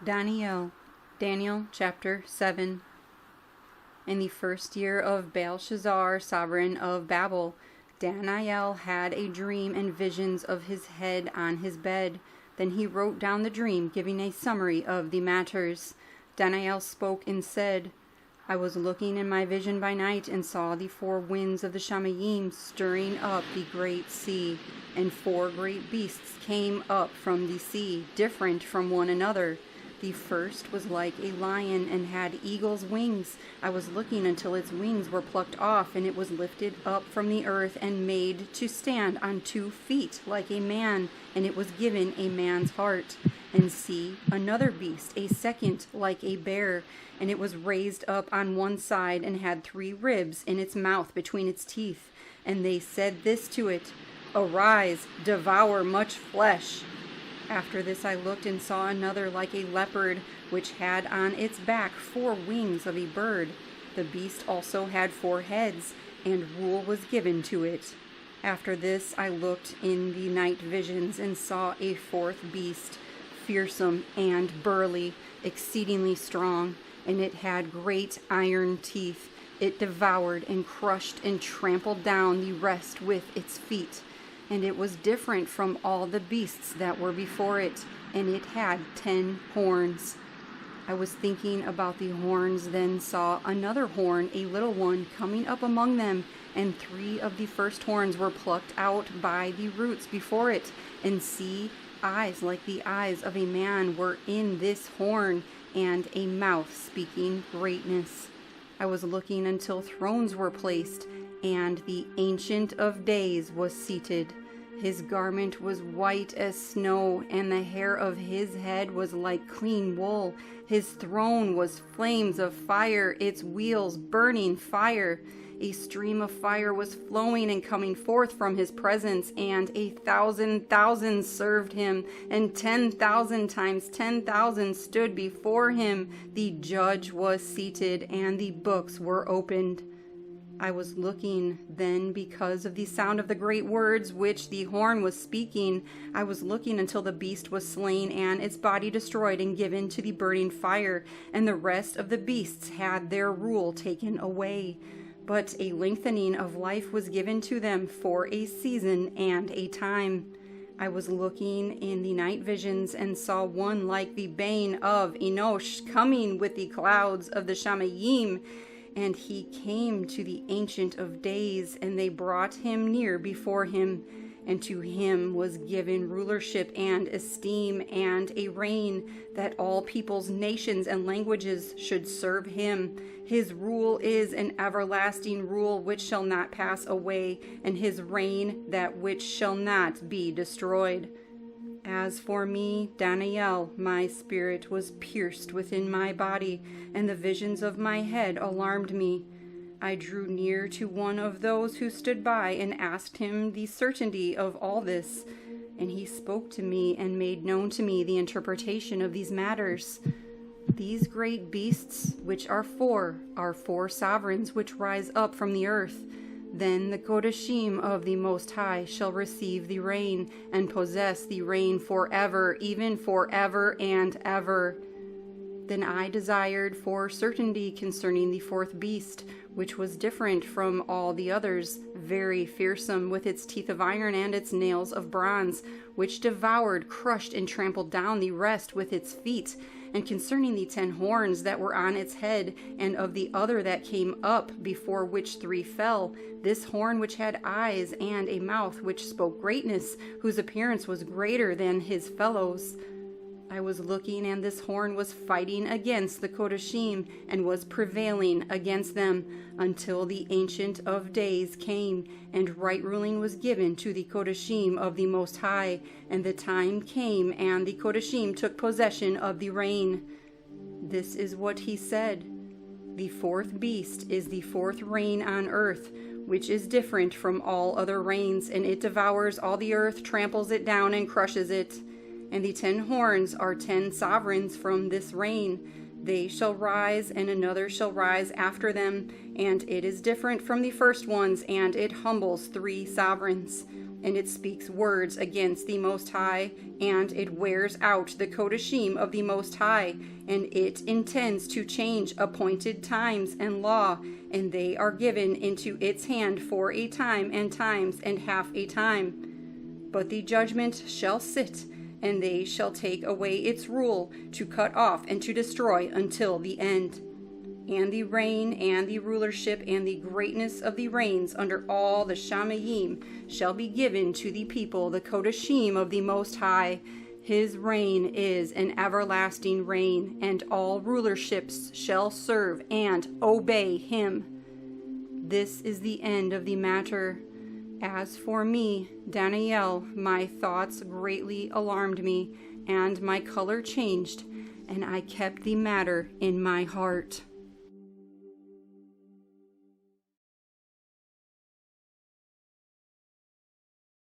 Daniel chapter 7. In the first year of Belshazzar, sovereign of Babel, Daniel had a dream and visions of his head on his bed. Then he wrote down the dream, giving a summary of the matters. Daniel spoke and said, I was looking in my vision by night and saw the four winds of the Shamayim stirring up the great sea, and four great beasts came up from the sea, different from one another. The first was like a lion and had eagle's wings. I was looking until its wings were plucked off, and it was lifted up from the earth and made to stand on 2 feet like a man, and it was given a man's heart. And see, another beast, a second like a bear, and it was raised up on one side and had 3 ribs in its mouth between its teeth. And they said this to it, Arise, devour much flesh. After this I looked and saw another like a leopard, which had on its back 4 wings of a bird. The beast also had 4 heads, and rule was given to it. After this I looked in the night visions and saw a 4th beast, fearsome and burly, exceedingly strong, and it had great iron teeth. It devoured and crushed and trampled down the rest with its feet. And it was different from all the beasts that were before it, and it had 10 horns. I was thinking about the horns, then saw another horn, a little one, coming up among them, and 3 of the first horns were plucked out by the roots before it. And see, eyes like the eyes of a man were in this horn, and a mouth speaking greatness. I was looking until thrones were placed, and the Ancient of Days was seated. His garment was white as snow, and the hair of his head was like clean wool. His throne was flames of fire, its wheels burning fire. A stream of fire was flowing and coming forth from his presence, and 1,000,000 served him, and 10,000 times 10,000 stood before him. The judge was seated, and the books were opened. I was looking then because of the sound of the great words which the horn was speaking. I was looking until the beast was slain and its body destroyed and given to the burning fire, and the rest of the beasts had their rule taken away. But a lengthening of life was given to them for a season and a time. I was looking in the night visions and saw one like the Ben of Enosh coming with the clouds of the Shamayim. And he came to the Ancient of Days, and they brought him near before him. And to him was given rulership and esteem and a reign, that all peoples, nations, and languages should serve him. His rule is an everlasting rule which shall not pass away, and his reign that which shall not be destroyed. As for me, Daniel, my spirit was pierced within my body, and the visions of my head alarmed me. I drew near to one of those who stood by and asked him the certainty of all this. And he spoke to me and made known to me the interpretation of these matters. These great beasts, which are 4 sovereigns which rise up from the earth. Then the Kodashim of the Most High shall receive the reign, and possess the reign forever, even forever and ever. Then I desired for certainty concerning the 4th beast, which was different from all the others, very fearsome, with its teeth of iron and its nails of bronze, which devoured, crushed, and trampled down the rest with its feet. And concerning the 10 horns that were on its head, and of the other that came up, before which 3 fell, this horn which had eyes and a mouth which spoke greatness, whose appearance was greater than his fellows. I was looking, and this horn was fighting against the Kodashim, and was prevailing against them, until the Ancient of Days came, and right ruling was given to the Kodashim of the Most High. And the time came, and the Kodashim took possession of the reign. This is what he said. The 4th beast is the 4th reign on earth, which is different from all other reigns, and it devours all the earth, tramples it down, and crushes it. And the 10 horns are 10 sovereigns from this reign. They shall rise, and another shall rise after them, and it is different from the first ones, and it humbles 3 sovereigns, and it speaks words against the Most High, and it wears out the Kodashim of the Most High, and it intends to change appointed times and law, and they are given into its hand for a time and times and half a time. But the judgment shall sit, and they shall take away its rule, to cut off and to destroy until the end. And the reign and the rulership and the greatness of the reigns under all the Shamayim shall be given to the people, the Kodashim of the Most High. His reign is an everlasting reign, and all rulerships shall serve and obey him. This is the end of the matter. As for me, Daniel, my thoughts greatly alarmed me, and my color changed, and I kept the matter in my heart.